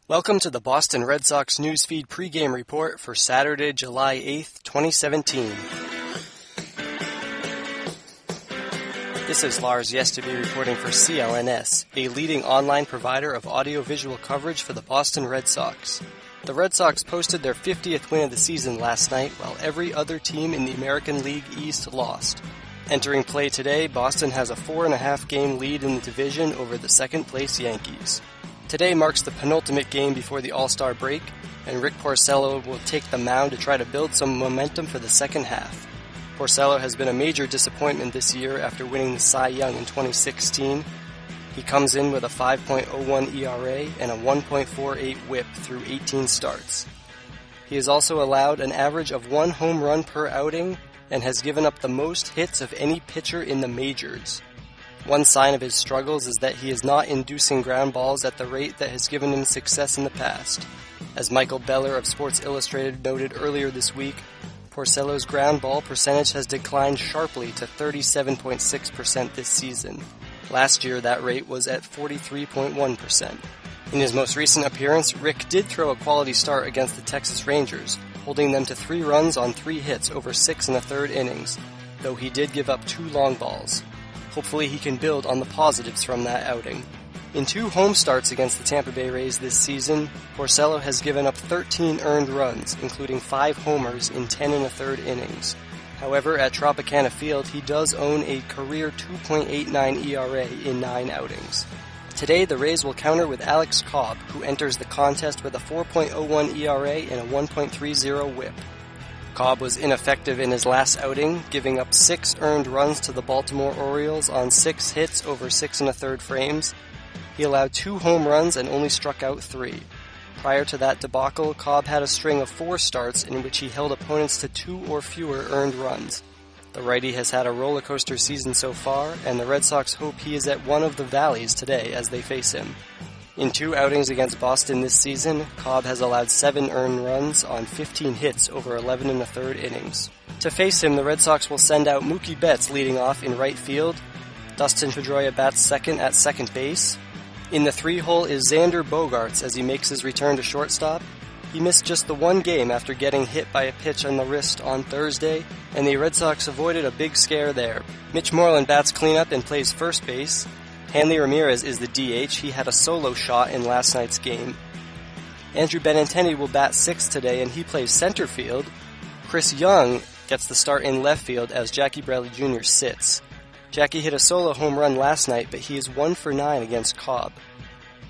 Welcome to the Boston Red Sox Newsfeed pregame report for Saturday, July 8th, 2017. This is Lars Yesteby reporting for CLNS, a leading online provider of audio-visual coverage for the Boston Red Sox. The Red Sox posted their 50th win of the season last night, while every other team in the American League East lost. Entering play today, Boston has a 4.5-game lead in the division over the second-place Yankees. Today marks the penultimate game before the All-Star break, and Rick Porcello will take the mound to try to build some momentum for the second half. Porcello has been a major disappointment this year after winning the Cy Young in 2016. He comes in with a 5.01 ERA and a 1.48 whip through 18 starts. He has also allowed an average of 1 home run per outing and has given up the most hits of any pitcher in the majors. One sign of his struggles is that he is not inducing ground balls at the rate that has given him success in the past. As Michael Beller of Sports Illustrated noted earlier this week, Porcello's ground ball percentage has declined sharply to 37.6% this season. Last year, that rate was at 43.1%. In his most recent appearance, Rick did throw a quality start against the Texas Rangers, holding them to 3 runs on 3 hits over 6 1/3 innings, though he did give up 2 long balls. Hopefully he can build on the positives from that outing. In 2 home starts against the Tampa Bay Rays this season, Porcello has given up 13 earned runs, including 5 homers in 10 1/3 innings. However, at Tropicana Field, he does own a career 2.89 ERA in 9 outings. Today, the Rays will counter with Alex Cobb, who enters the contest with a 4.01 ERA and a 1.30 whip. Cobb was ineffective in his last outing, giving up 6 earned runs to the Baltimore Orioles on 6 hits over 6 1/3 frames. He allowed 2 home runs and only struck out 3. Prior to that debacle, Cobb had a string of 4 starts in which he held opponents to 2 or fewer earned runs. The righty has had a roller coaster season so far, and the Red Sox hope he is at one of the valleys today as they face him. In 2 outings against Boston this season, Cobb has allowed 7 earned runs on 15 hits over 11 1/3 innings. To face him, the Red Sox will send out Mookie Betts leading off in right field. Dustin Pedroia bats second at second base. In the 3-hole is Xander Bogaerts as he makes his return to shortstop. He missed just the 1 game after getting hit by a pitch on the wrist on Thursday, and the Red Sox avoided a big scare there. Mitch Moreland bats cleanup and plays first base. Hanley Ramirez is the DH. He had a solo shot in last night's game. Andrew Benintendi will bat 6th today, and he plays center field. Chris Young gets the start in left field as Jackie Bradley Jr. sits. Jackie hit a solo home run last night, but he is 1 for 9 against Cobb.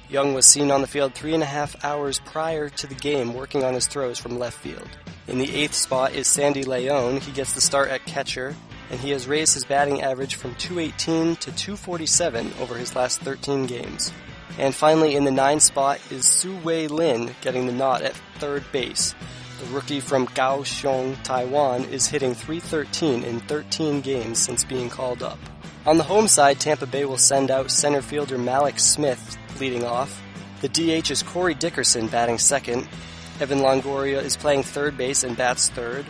Young was seen on the field 3.5 hours prior to the game working on his throws from left field. In the 8th spot is Sandy Leon. He gets the start at catcher, and he has raised his batting average from .218 to .247 over his last 13 games. And finally, in the 9th spot is Su Wei Lin getting the nod at third base. The rookie from Kaohsiung, Taiwan, is hitting .313 in 13 games since being called up. On the home side, Tampa Bay will send out center fielder Malik Smith leading off. The DH is Corey Dickerson batting second. Evan Longoria is playing third base and bats third.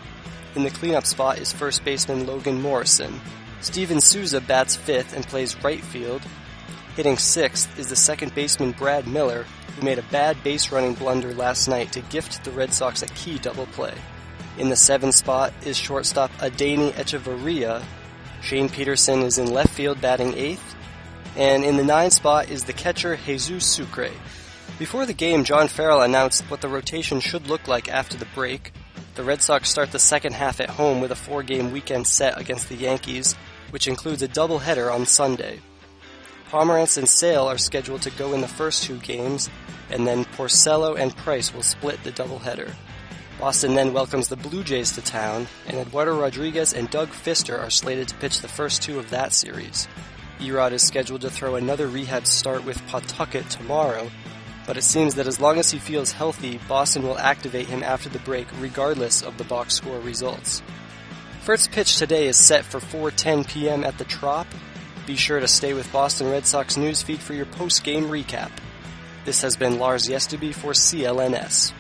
In the cleanup spot is first baseman Logan Morrison. Steven Souza bats 5th and plays right field. Hitting 6th is the second baseman Brad Miller, who made a bad base-running blunder last night to gift the Red Sox a key double play. In the 7th spot is shortstop Adeiny Echeverria. Shane Peterson is in left field batting 8th. And in the 9th spot is the catcher Jesus Sucre. Before the game, John Farrell announced what the rotation should look like after the break. The Red Sox start the second half at home with a 4-game weekend set against the Yankees, which includes a doubleheader on Sunday. Pomerantz and Sale are scheduled to go in the first 2 games, and then Porcello and Price will split the doubleheader. Boston then welcomes the Blue Jays to town, and Eduardo Rodriguez and Doug Fister are slated to pitch the first 2 of that series. Erod is scheduled to throw another rehab start with Pawtucket tomorrow, but it seems that as long as he feels healthy, Boston will activate him after the break regardless of the box score results. First pitch today is set for 4:10 p.m. at the Trop. Be sure to stay with Boston Red Sox Newsfeed for your post-game recap. This has been Lars Yesteby for CLNS.